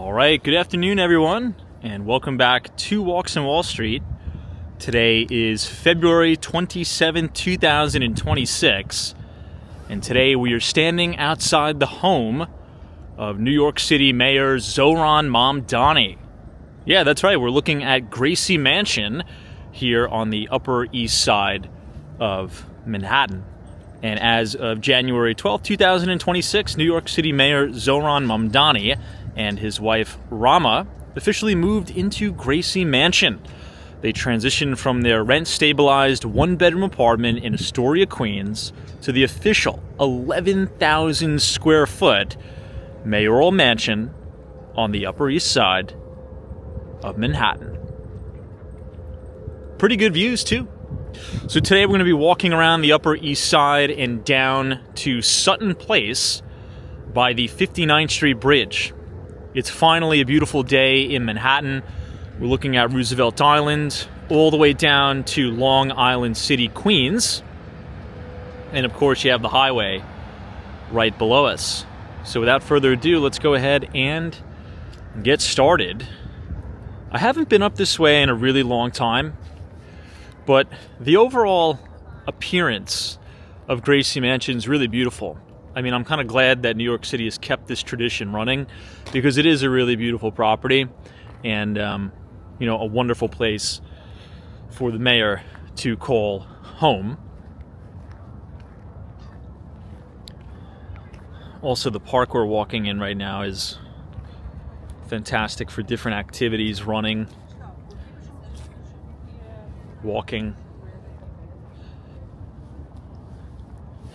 All right, good afternoon, everyone, and welcome back to Walks and Wall Street. Today is February 27, 2026, and today we are standing outside the home of New York City Mayor Zohran Mamdani. Yeah, that's right, we're looking at Gracie Mansion here on the Upper East Side of Manhattan. And as of January 12, 2026, New York City Mayor Zohran Mamdani and his wife Rama officially moved into Gracie Mansion. They transitioned from their rent-stabilized one-bedroom apartment in Astoria, Queens, to the official 11,000 square foot mayoral mansion on the Upper East Side of Manhattan. Pretty good views, too. So today we're going to be walking around the Upper East Side and down to Sutton Place by the 59th Street Bridge. It's finally a beautiful day in Manhattan. We're looking at Roosevelt Island all the way down to Long Island City, Queens. And of course you have the highway right below us. So without further ado, let's go ahead and get started. I haven't been up this way in a really long time, but the overall appearance of Gracie Mansion is really beautiful. I mean, I'm kind of glad that New York City has kept this tradition running because it is a really beautiful property and, a wonderful place for the mayor to call home. Also, the park we're walking in right now is fantastic for different activities, running, walking.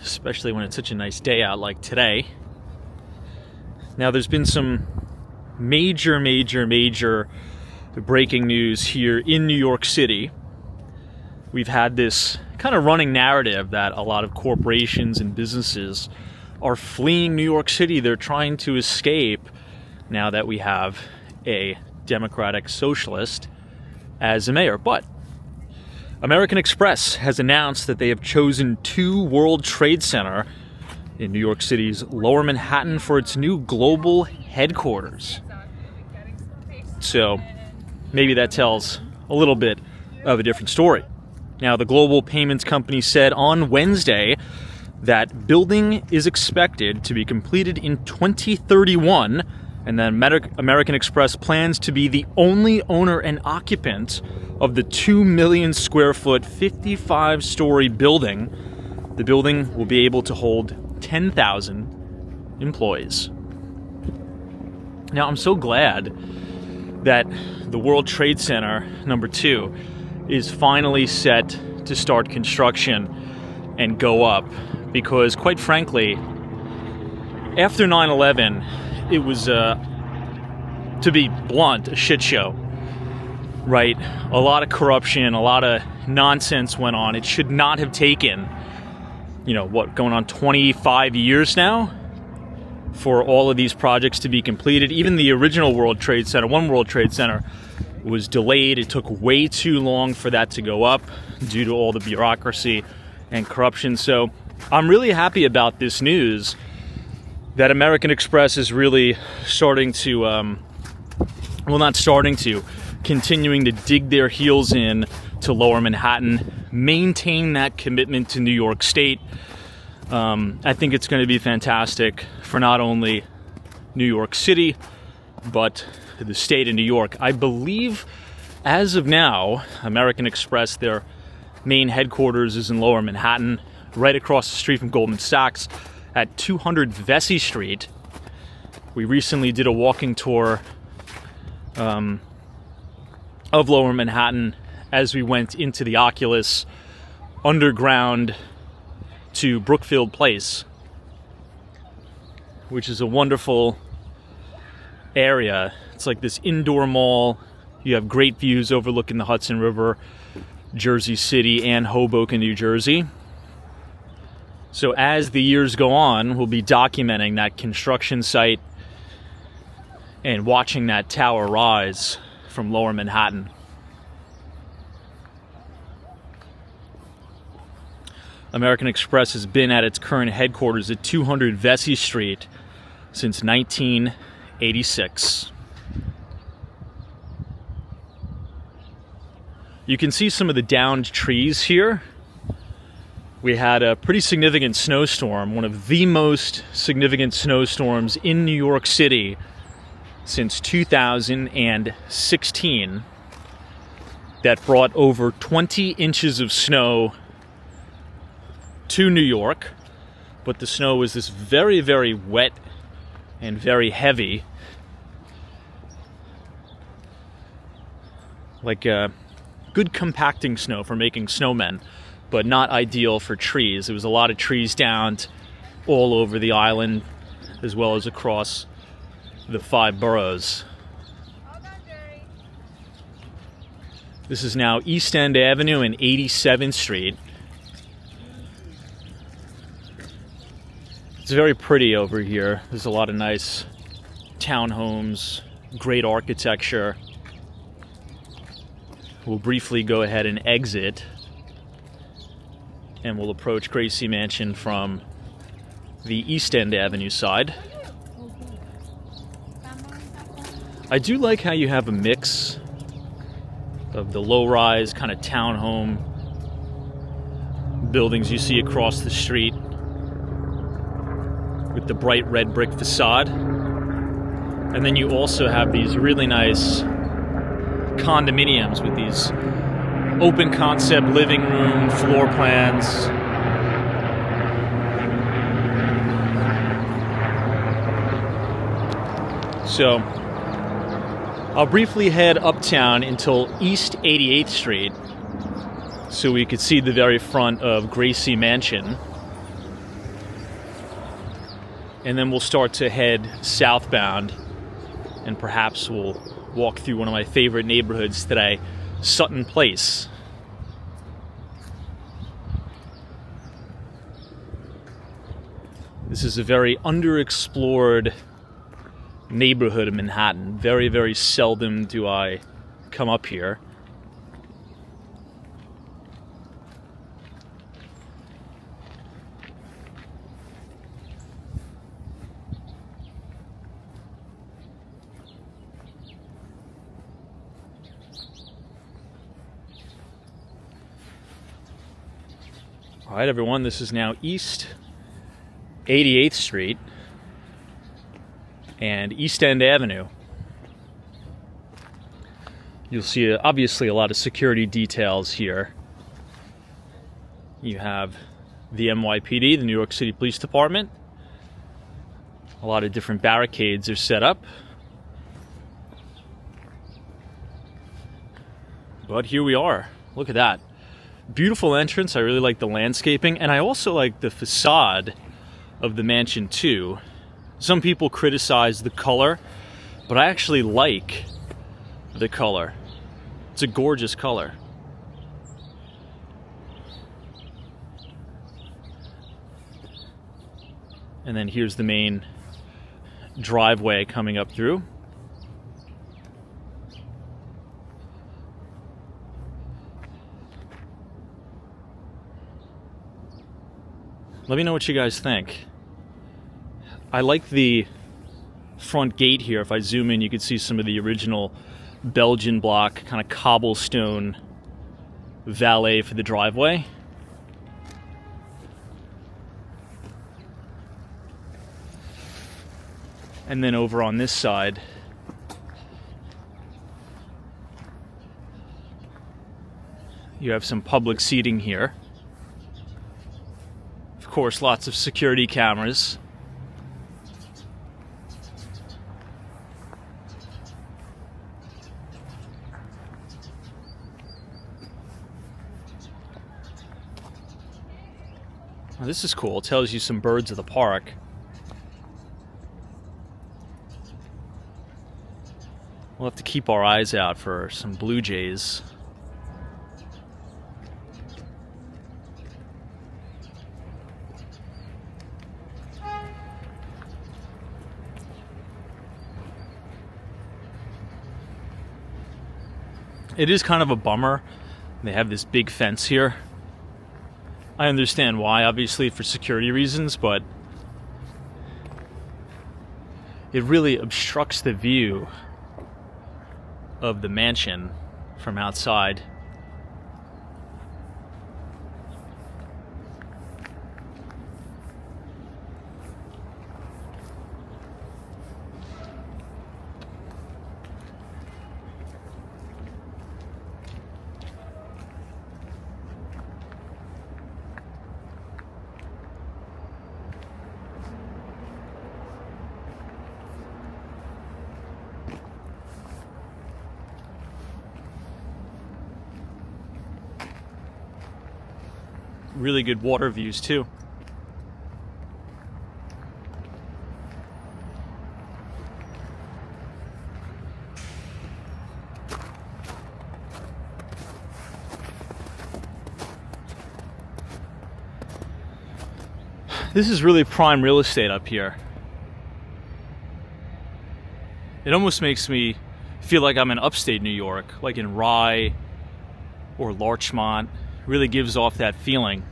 Especially when it's such a nice day out like today. Now, there's been some major breaking news here in New York City. We've had this kind of running narrative that a lot of corporations and businesses are fleeing New York City. They're trying to escape now that we have a Democratic socialist as a mayor. But American Express has announced that they have chosen 2 World Trade Center in New York City's Lower Manhattan for its new global headquarters. So maybe that tells a little bit of a different story. Now, the global payments company said on Wednesday that building is expected to be completed in 2031, and then American Express plans to be the only owner and occupant of the 2 million square foot, 55-story building. The building will be able to hold 10,000 employees. Now, I'm so glad that the World Trade Center number 2 is finally set to start construction and go up, because quite frankly, after 9/11, it was, to be blunt, a shit show. Right? A lot of corruption, a lot of nonsense went on. It should not have taken, going on 25 years now for all of these projects to be completed. Even the original World Trade Center, One World Trade Center, was delayed. It took way too long for that to go up due to all the bureaucracy and corruption. So I'm really happy about this news that American Express is really continuing to dig their heels in to Lower Manhattan, maintain that commitment to New York State. I think it's going to be fantastic for not only New York City, but the state of New York. I believe, as of now, American Express, their main headquarters is in Lower Manhattan, right across the street from Goldman Sachs at 200 Vesey Street. We recently did a walking tour of Lower Manhattan as we went into the Oculus underground to Brookfield Place, which is a wonderful area. It's like this indoor mall. You have great views overlooking the Hudson River, Jersey City, and Hoboken, New Jersey. So as the years go on, we'll be documenting that construction site and watching that tower rise from Lower Manhattan. American Express has been at its current headquarters at 200 Vesey Street since 1986. You can see some of the downed trees here. We had a pretty significant snowstorm, one of the most significant snowstorms in New York City since 2016, that brought over 20 inches of snow to New York. But the snow was this very, very wet and very heavy. Like good compacting snow for making snowmen, but not ideal for trees. There was a lot of trees downed all over the island, as well as across the 5 boroughs. This is now East End Avenue and 87th Street. It's very pretty over here. There's a lot of nice townhomes, great architecture. We'll briefly go ahead and exit, and we'll approach Gracie Mansion from the East End Avenue side. I do like how you have a mix of the low-rise kind of townhome buildings you see across the street with the bright red brick facade. And then you also have these really nice condominiums with these open concept living room floor plans. So I'll briefly head uptown until East 88th Street so we could see the very front of Gracie Mansion. And then we'll start to head southbound, and perhaps we'll walk through one of my favorite neighborhoods today, Sutton Place. This is a very underexplored neighborhood of Manhattan. Very, very seldom do I come up here. All right, everyone, this is now East 88th Street and East End Avenue. You'll see, obviously, a lot of security details here. You have the NYPD, the New York City Police Department. A lot of different barricades are set up. But here we are. Look at that. Beautiful entrance. I really like the landscaping, and I also like the facade of the mansion too. Some people criticize the color, but I actually like the color. It's a gorgeous color. And then here's the main driveway coming up through. Let me know what you guys think. I like the front gate here. If I zoom in, you can see some of the original Belgian block, kind of cobblestone valet for the driveway. And then over on this side, you have some public seating here. Of course, lots of security cameras. Oh, this is cool. It tells you some birds of the park. We'll have to keep our eyes out for some blue jays. It is kind of a bummer. They have this big fence here. I understand why, obviously for security reasons, but it really obstructs the view of the mansion from outside. really good water views too. This is really prime real estate up here. It almost makes me feel like I'm in upstate New York, like in Rye or Larchmont. It really gives off that feeling.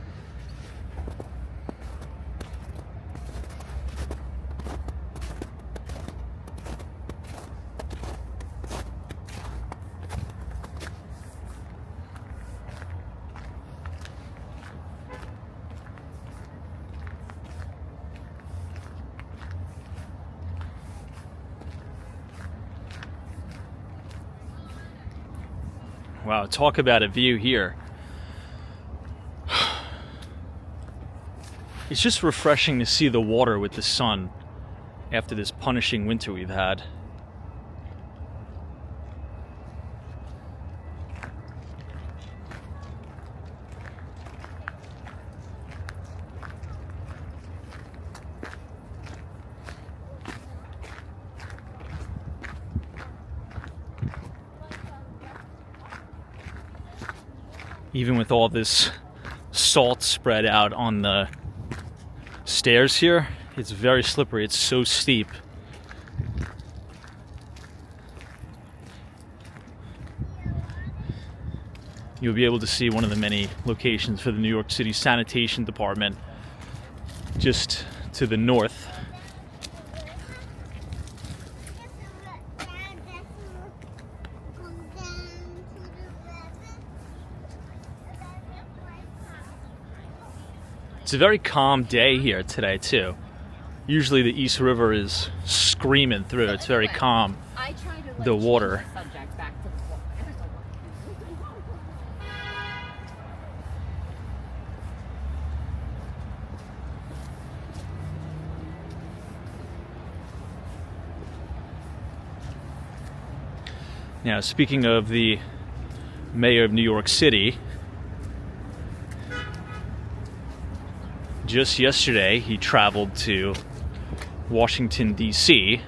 Wow, talk about a view here. It's just refreshing to see the water with the sun after this punishing winter we've had. Even with all this salt spread out on the stairs here, it's very slippery. It's so steep. You'll be able to see one of the many locations for the New York City Sanitation Department just to the north. It's a very calm day here today, too. Usually the East River is screaming through. It's very calm, the water. Now, speaking of the mayor of New York City, just yesterday, he traveled to Washington, D.C.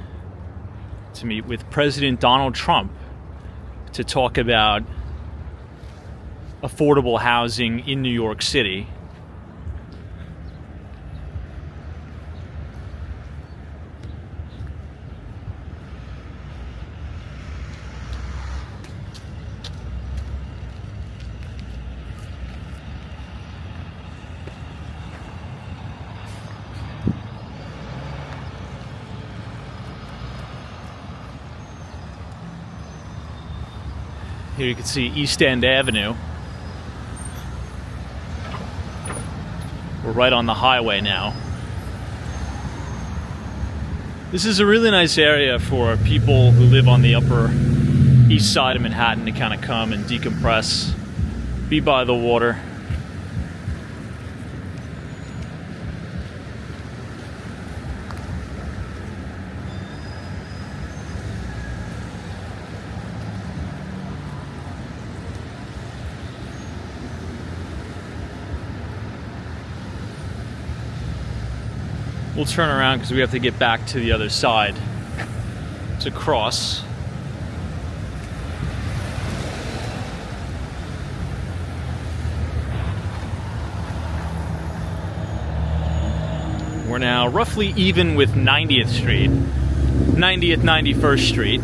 to meet with President Donald Trump to talk about affordable housing in New York City. Here you can see East End Avenue. We're right on the highway now. This is a really nice area for people who live on the Upper East Side of Manhattan to kind of come and decompress, be by the water. We'll turn around because we have to get back to the other side to cross. We're now roughly even with 90th Street, 90th, 91st Street.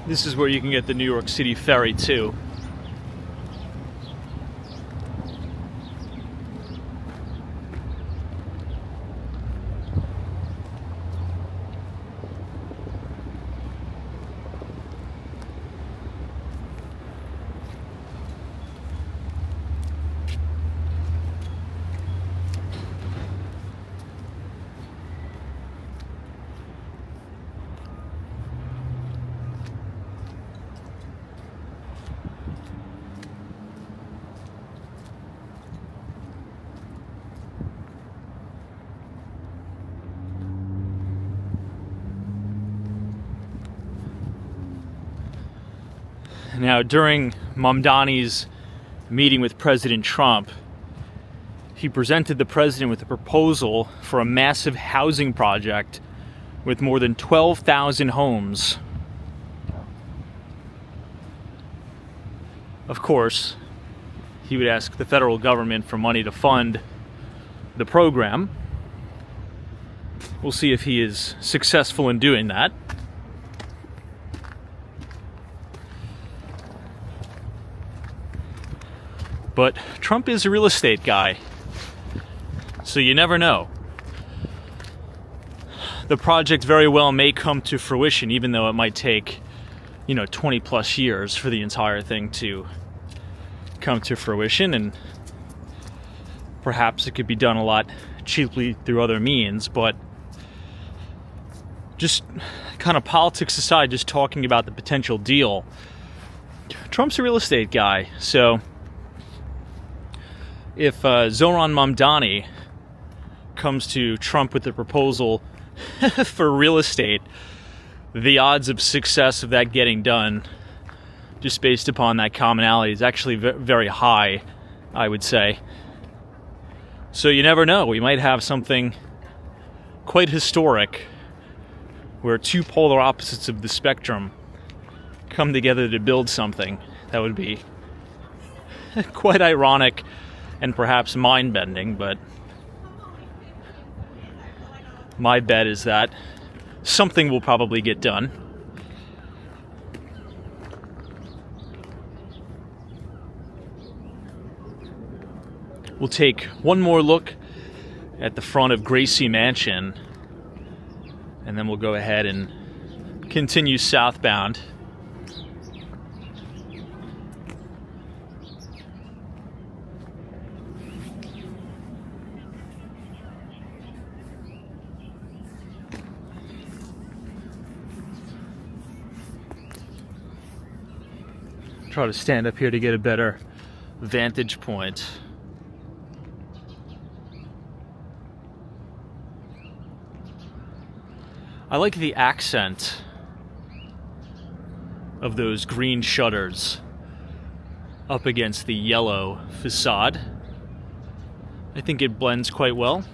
This is where you can get the New York City ferry too. Now, during Mamdani's meeting with President Trump, he presented the president with a proposal for a massive housing project with more than 12,000 homes. Of course, he would ask the federal government for money to fund the program. We'll see if he is successful in doing that. But Trump is a real estate guy, so you never know. The project very well may come to fruition, even though it might take, 20 plus years for the entire thing to come to fruition, and perhaps it could be done a lot cheaply through other means. But just kind of politics aside, just talking about the potential deal, Trump's a real estate guy, so if Zohran Mamdani comes to Trump with a proposal for real estate, the odds of success of that getting done, just based upon that commonality, is actually very high, I would say. So you never know. We might have something quite historic where two polar opposites of the spectrum come together to build something that would be quite ironic and perhaps mind-bending, but my bet is that something will probably get done. We'll take one more look at the front of Gracie Mansion, and then we'll go ahead and continue southbound. Try to stand up here to get a better vantage point. I like the accent of those green shutters up against the yellow facade. I think it blends quite well.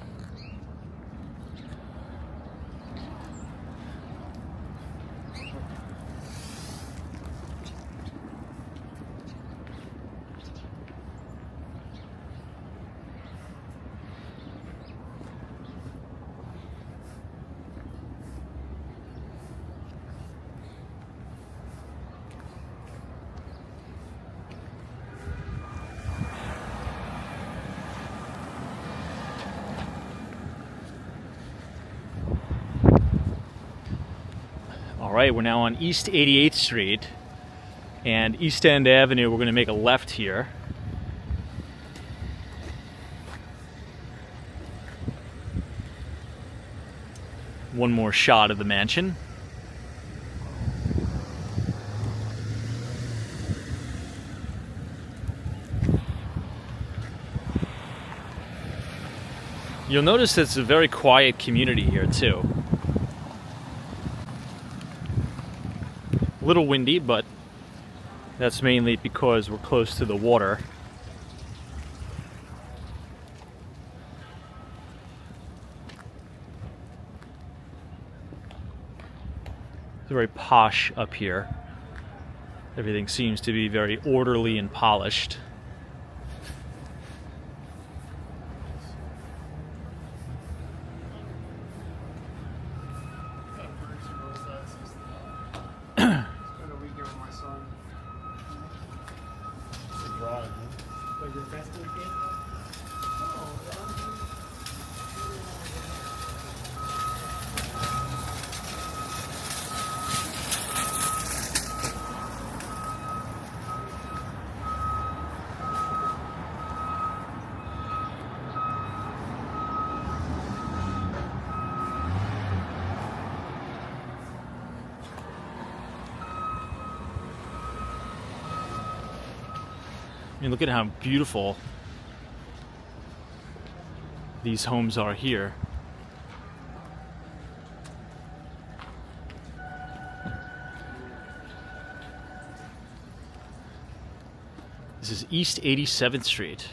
Alright, we're now on East 88th Street and East End Avenue. We're going to make a left here. One more shot of the mansion. You'll notice it's a very quiet community here too. A little windy, but that's mainly because we're close to the water. It's very posh up here. Everything seems to be very orderly and polished. I mean, look at how beautiful these homes are here. is East 87th Street.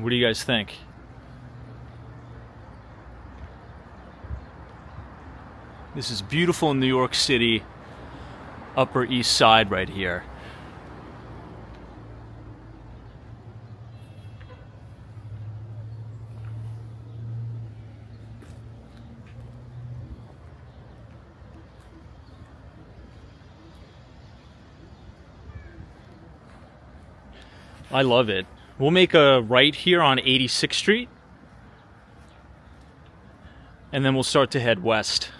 What do you guys think? This is beautiful New York City, Upper East Side right here. I love it. We'll make a right here on 86th Street, and then we'll start to head west.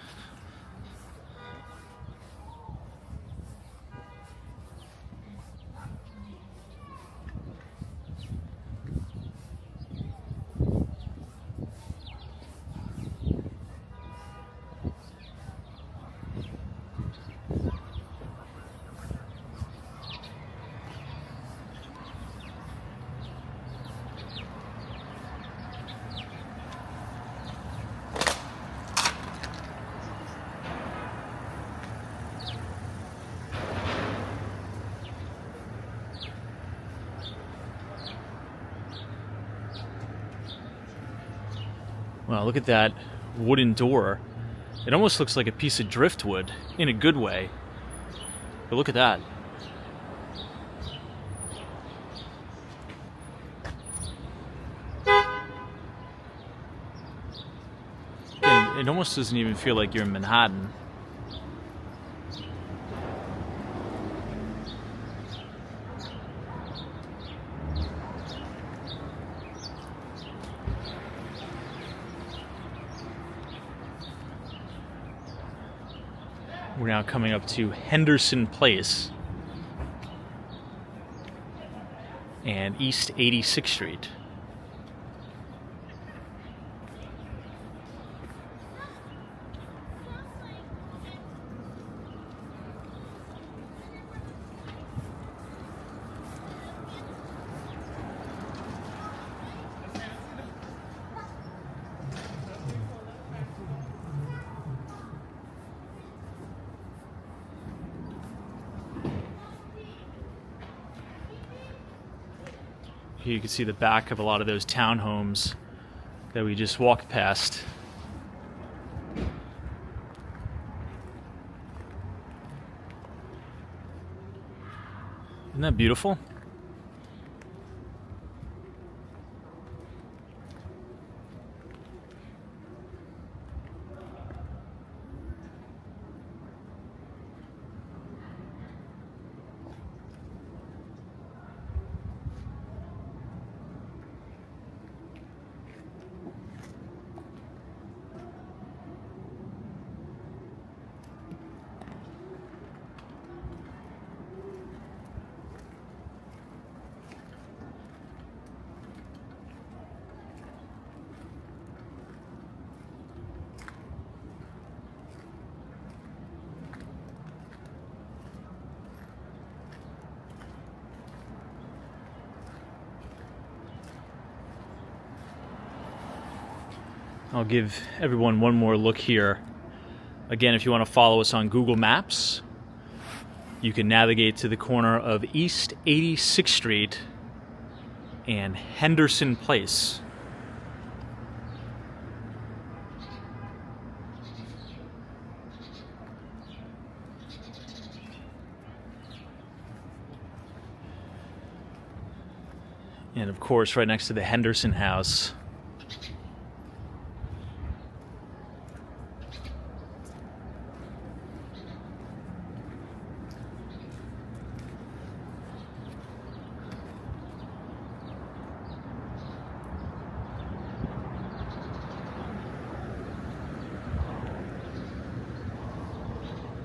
Wow, look at that wooden door. It almost looks like a piece of driftwood in a good way. But look at that. It almost doesn't even feel like you're in Manhattan. We're now coming up to Henderson Place and East 86th Street. Here you can see the back of a lot of those townhomes that we just walked past. Isn't that beautiful? I'll give everyone one more look here. Again, if you want to follow us on Google Maps, you can navigate to the corner of East 86th Street and Henderson Place. And of course, right next to the Henderson House.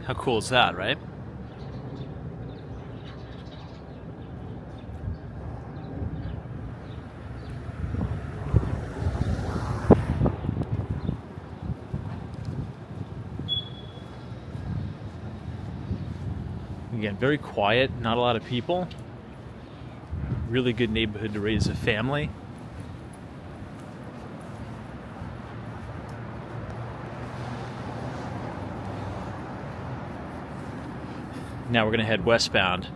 How cool is that, right? Again, very quiet, not a lot of people. Really good neighborhood to raise a family. Now we're going to head westbound.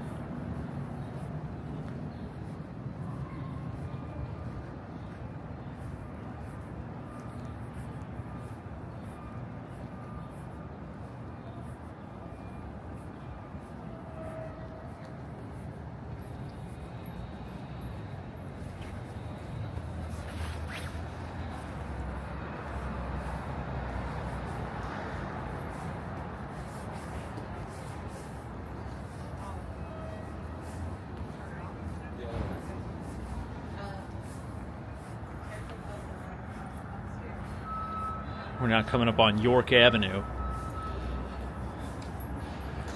We're now coming up on York Avenue.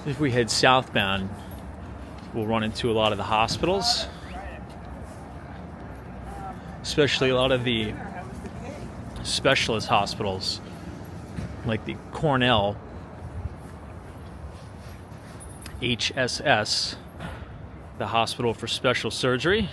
If we head southbound, we'll run into a lot of the hospitals, especially a lot of the specialist hospitals, like the Cornell, HSS, the Hospital for Special Surgery.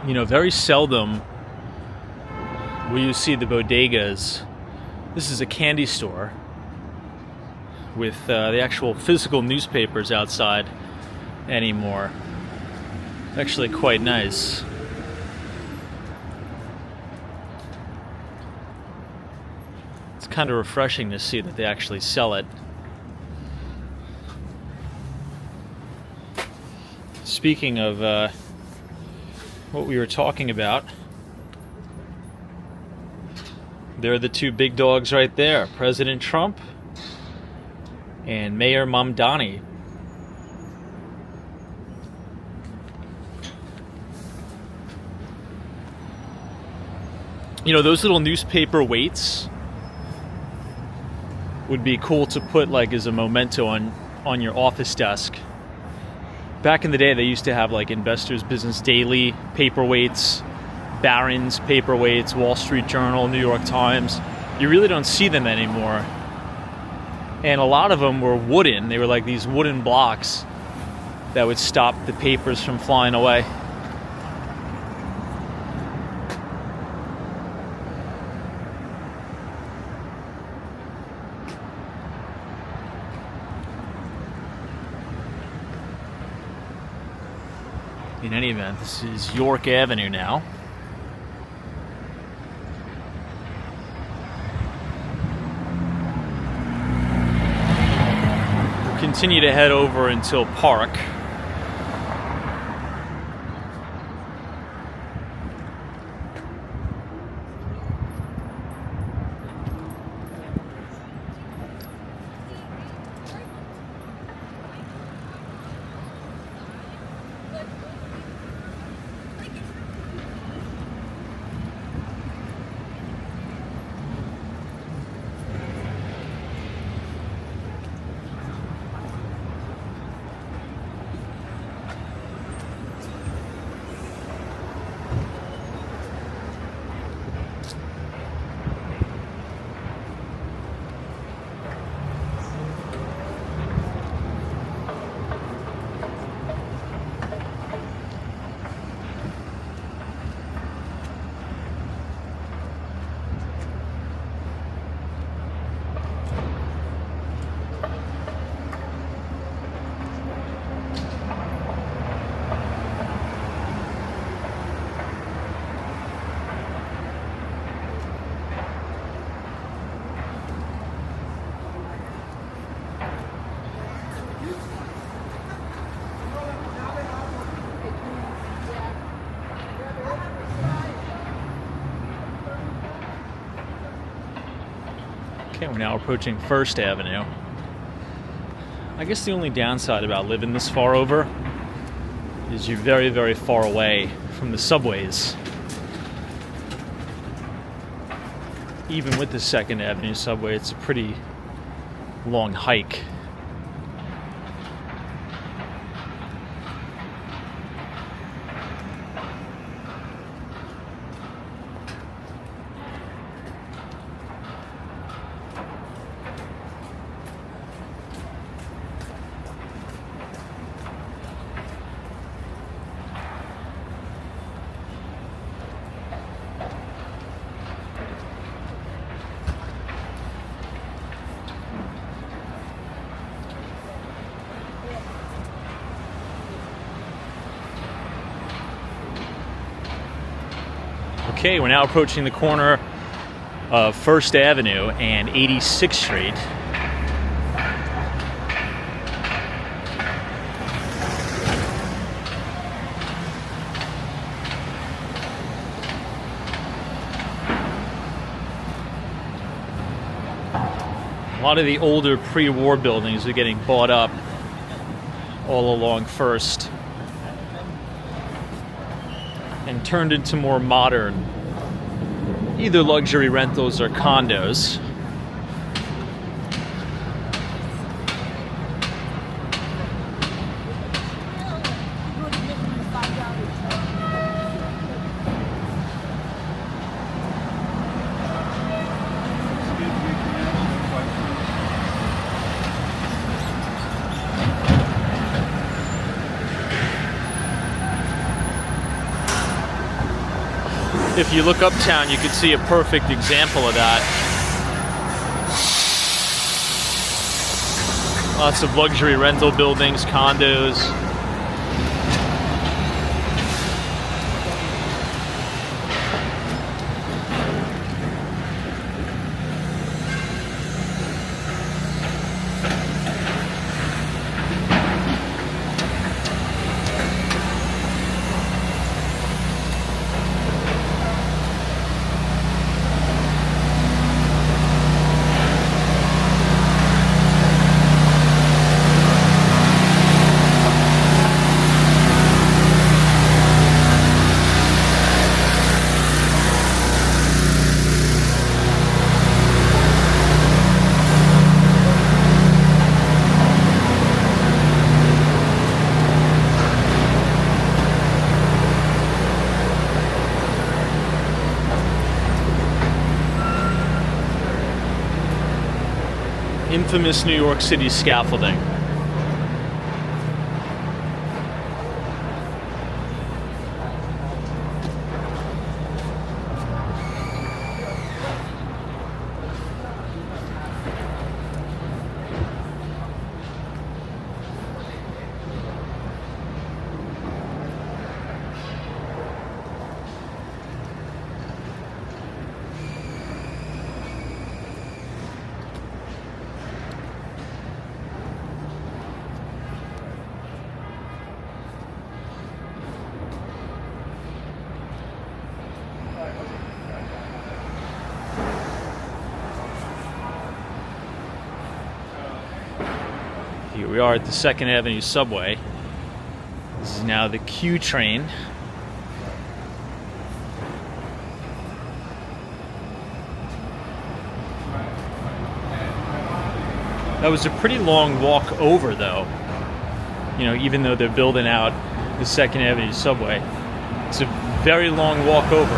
You know, very seldom will you see the bodegas. This is a candy store with the actual physical newspapers outside anymore. Actually quite nice. It's kind of refreshing to see that they actually sell it. Speaking of what we were talking about, there are the two big dogs right there, President Trump and Mayor Mamdani. You know, those little newspaper weights would be cool to put like as a memento on your office desk. Back in the day, they used to have like Investors Business Daily paperweights, Barron's paperweights, Wall Street Journal, New York Times. You really don't see them anymore. And a lot of them were wooden. They were like these wooden blocks that would stop the papers from flying away. In any event, this is York Avenue now. We'll continue to head over until Park. Okay, we're now approaching First Avenue. I guess the only downside about living this far over is you're very, very far away from the subways. Even with the Second Avenue subway, it's a pretty long hike. Okay, we're now approaching the corner of First Avenue and 86th Street. A lot of the older pre-war buildings are getting bought up all along First and turned into more modern, either luxury rentals or condos. If you look uptown, you can see a perfect example of that. Lots of luxury rental buildings, condos. Infamous New York City scaffolding. Here we are at the Second Avenue subway. This is now the Q train. That was a pretty long walk over, though. You know, even though they're building out the Second Avenue subway, it's a very long walk over.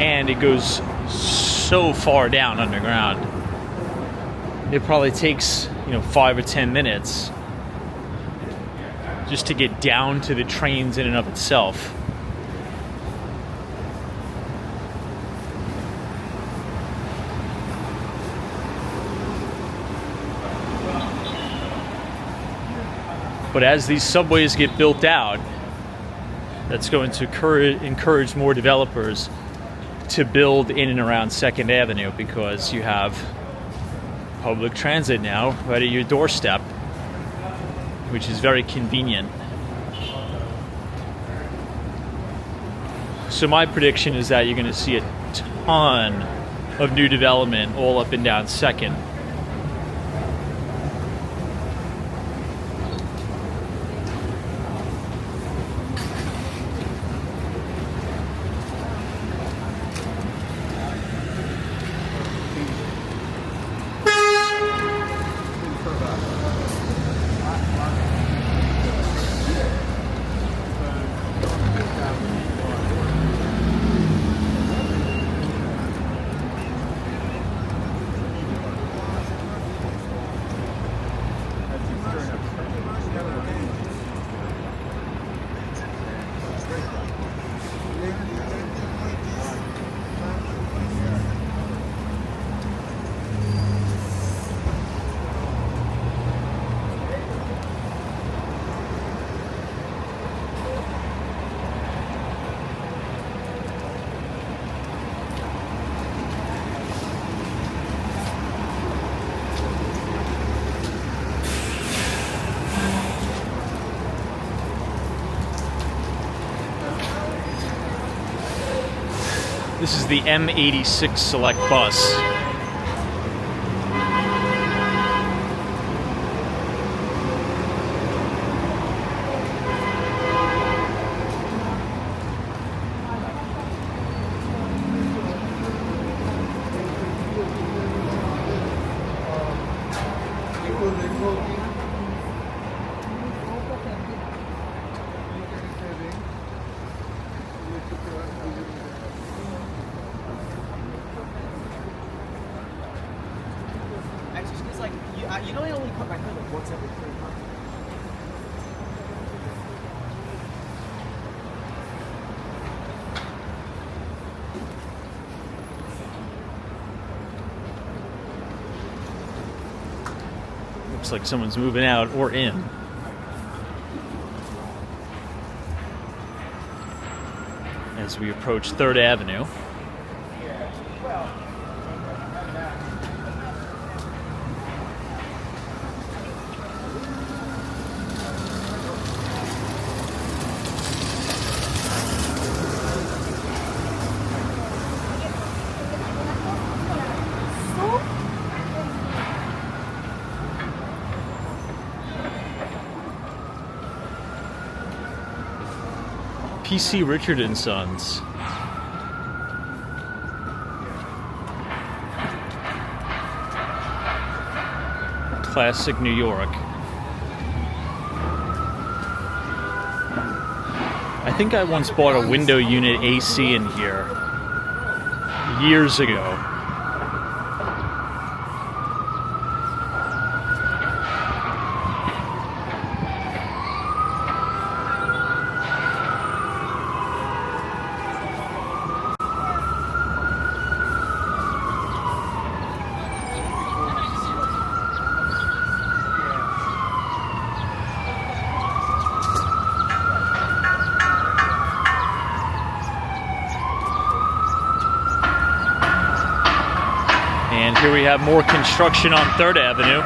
And it goes so far down underground. It probably takes, 5 or 10 minutes just to get down to the trains in and of itself. But as these subways get built out, that's going to encourage more developers to build in and around Second Avenue, because you have public transit now right at your doorstep, which is very convenient. So my prediction is that you're going to see a ton of new development all up and down 2nd. This is the M86 Select bus. You know I only cut my hair like once every 3 months. Looks like someone's moving out or in. As we approach 3rd Avenue. PC Richard & Sons. Classic New York. I think I once bought a window unit AC in here years ago. And here we have more construction on 3rd Avenue.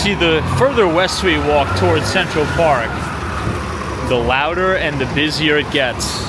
See, the further west we walk towards Central Park, the louder and the busier it gets.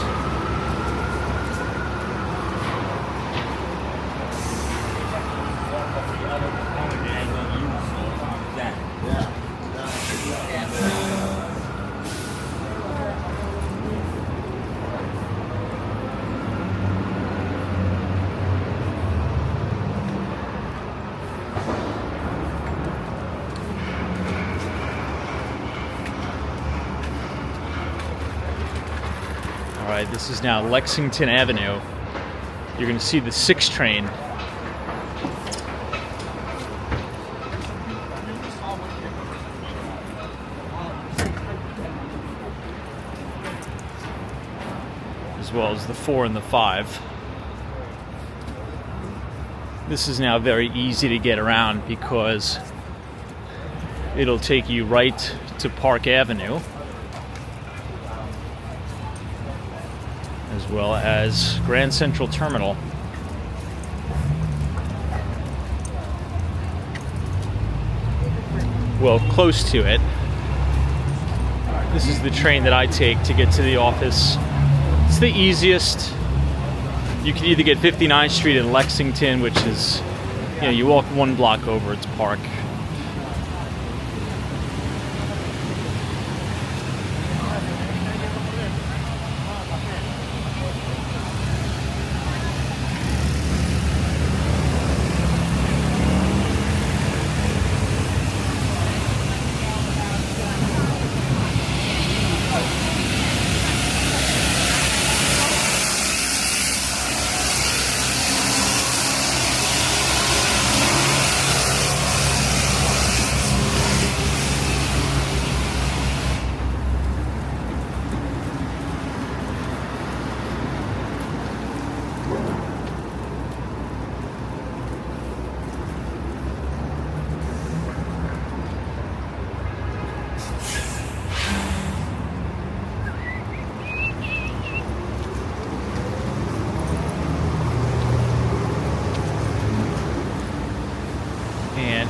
Alright, this is now Lexington Avenue. You're going to see the 6 train as well as the 4 and the 5. This is now very easy to get around because it'll take you right to Park Avenue, as well as Grand Central Terminal. Well, close to it. This is the train that I take to get to the office. It's the easiest. You can either get 59th Street in Lexington, which is, you walk 1 block over, it's Park.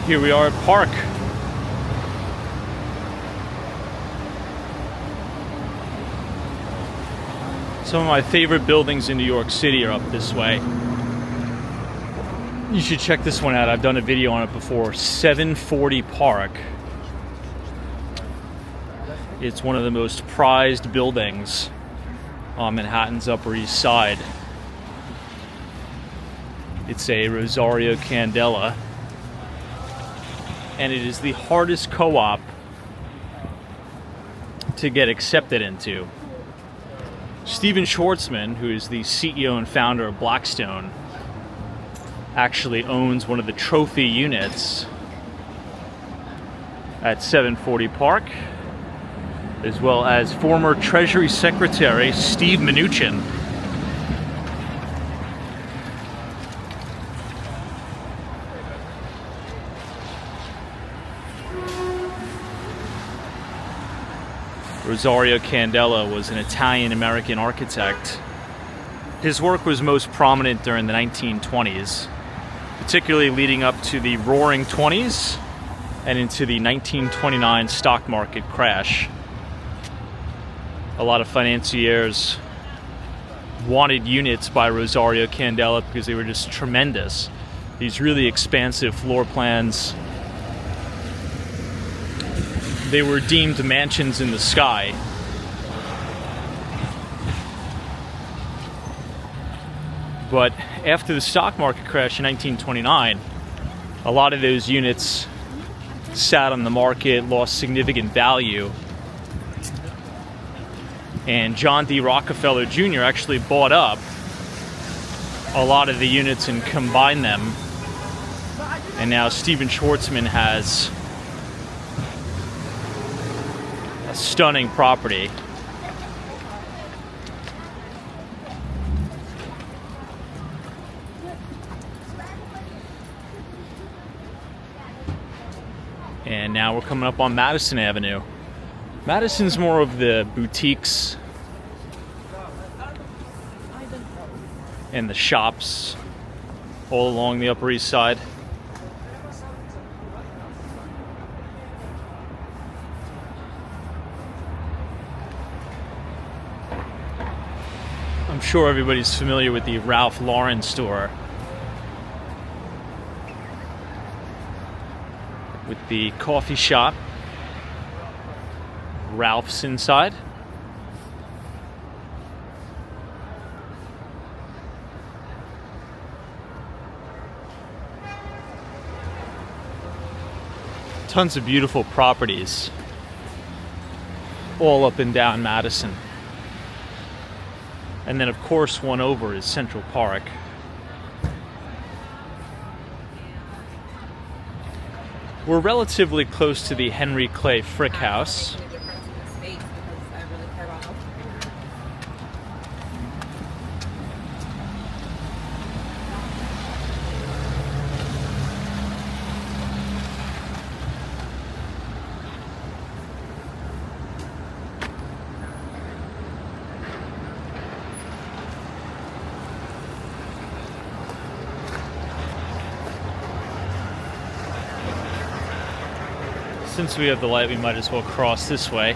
Here we are at Park. Some of my favorite buildings in New York City are up this way. You should check this one out. I've done a video on it before. 740 Park. It's one of the most prized buildings on Manhattan's Upper East Side. It's a Rosario Candela. And it is the hardest co-op to get accepted into. Stephen Schwarzman, who is the CEO and founder of Blackstone, actually owns one of the trophy units at 740 Park, as well as former Treasury Secretary Steve Mnuchin. Rosario Candela was an Italian-American architect. His work was most prominent during the 1920s, particularly leading up to the Roaring '20s and into the 1929 stock market crash. A lot of financiers wanted units by Rosario Candela because they were just tremendous. These really expansive floor plans. They were deemed mansions in the sky. But after the stock market crash in 1929, a lot of those units sat on the market, lost significant value. And John D. Rockefeller Jr. actually bought up a lot of the units and combined them. And now Stephen Schwarzman has a stunning property. And now we're coming up on Madison Avenue. Madison's more of the boutiques and the shops all along the Upper East Side. I'm sure everybody's familiar with the Ralph Lauren store, with the coffee shop, Ralph's inside. Tons of beautiful properties all up and down Madison. And then, of course, one over is Central Park. We're relatively close to the Henry Clay Frick House. Since we have the light, we might as well cross this way.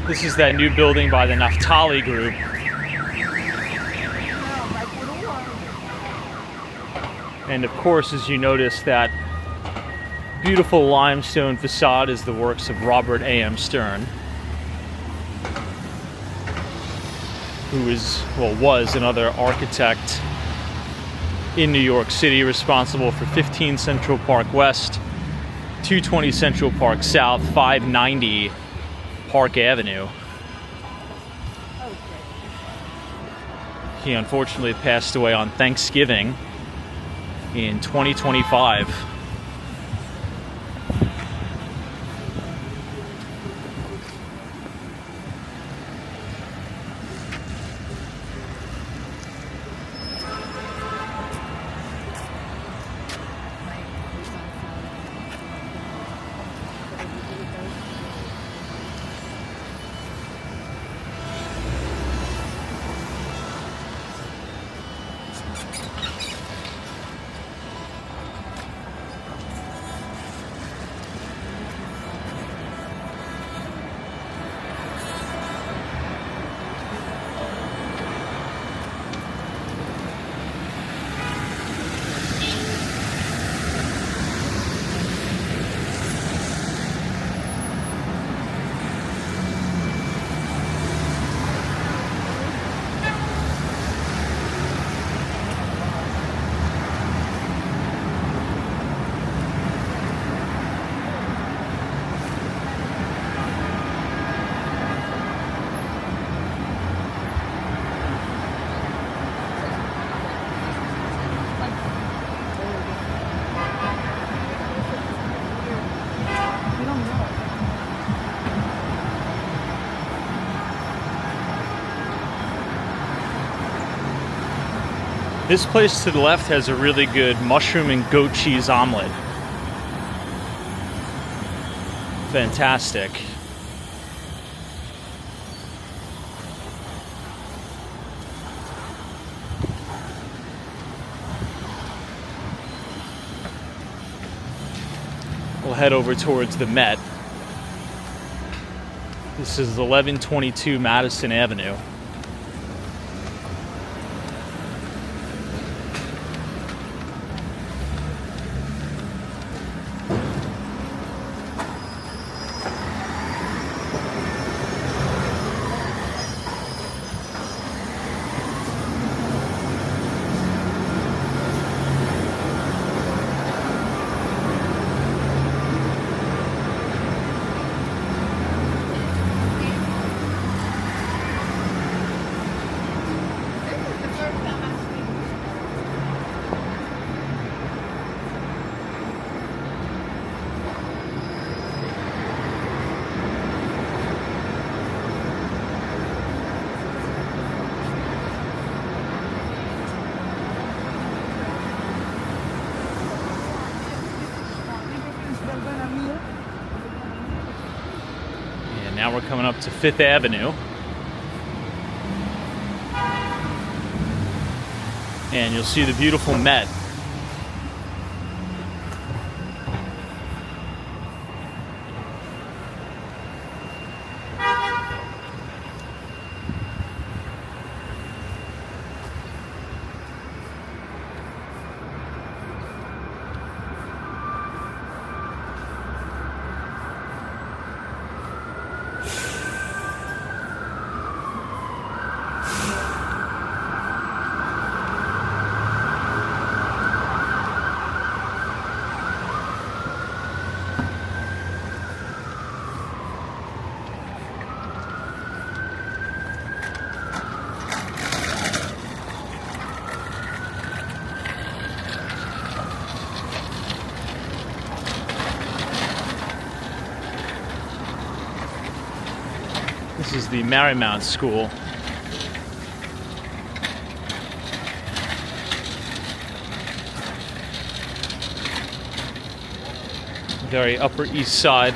This is that new building by the Naftali Group. And of course, as you notice, that beautiful limestone facade is the works of Robert A.M. Stern, who was another architect in New York City, responsible for 15 Central Park West, 220 Central Park South, 590 Park Avenue. He unfortunately passed away on Thanksgiving in 2025. This place to the left has a really good mushroom and goat cheese omelet. Fantastic. We'll head over towards the Met. This is 1122 Madison Avenue. Now we're coming up to Fifth Avenue. And you'll see the beautiful Met. This is the Marymount School. Very Upper East Side.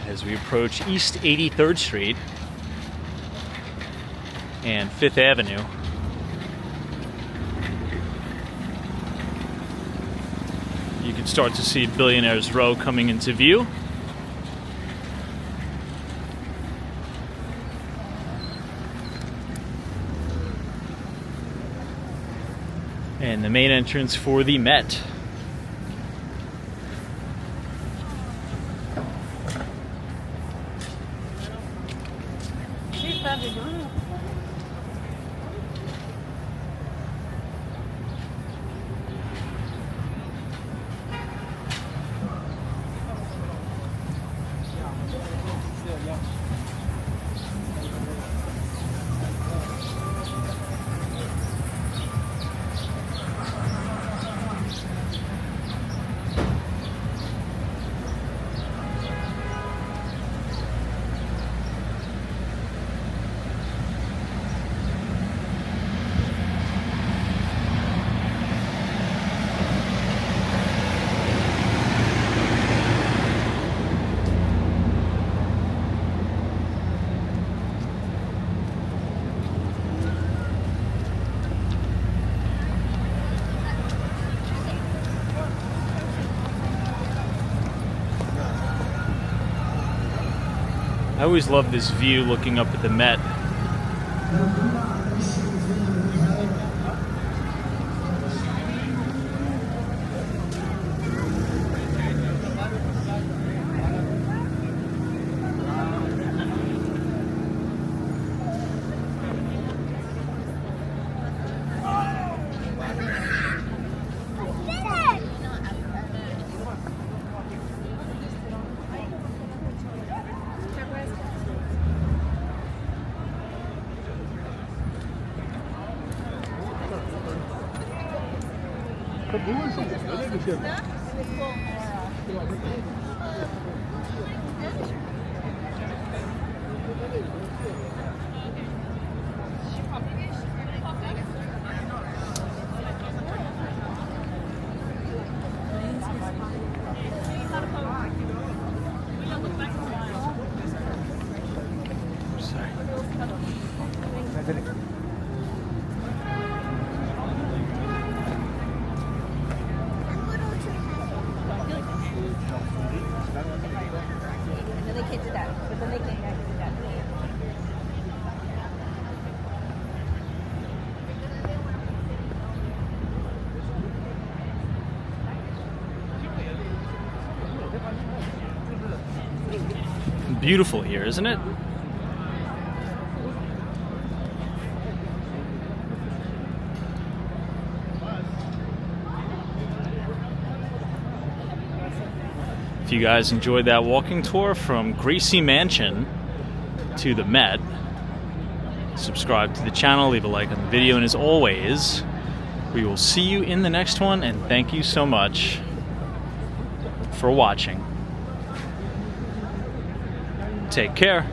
As we approach East 83rd Street and 5th Avenue, you can start to see Billionaires Row coming into view. And the main entrance for the Met. I always love this view looking up at the Met. Beautiful here, isn't it? If you guys enjoyed that walking tour from Gracie Mansion to the Met, subscribe to the channel, leave a like on the video, and as always, we will see you in the next one, and thank you so much for watching. Take care.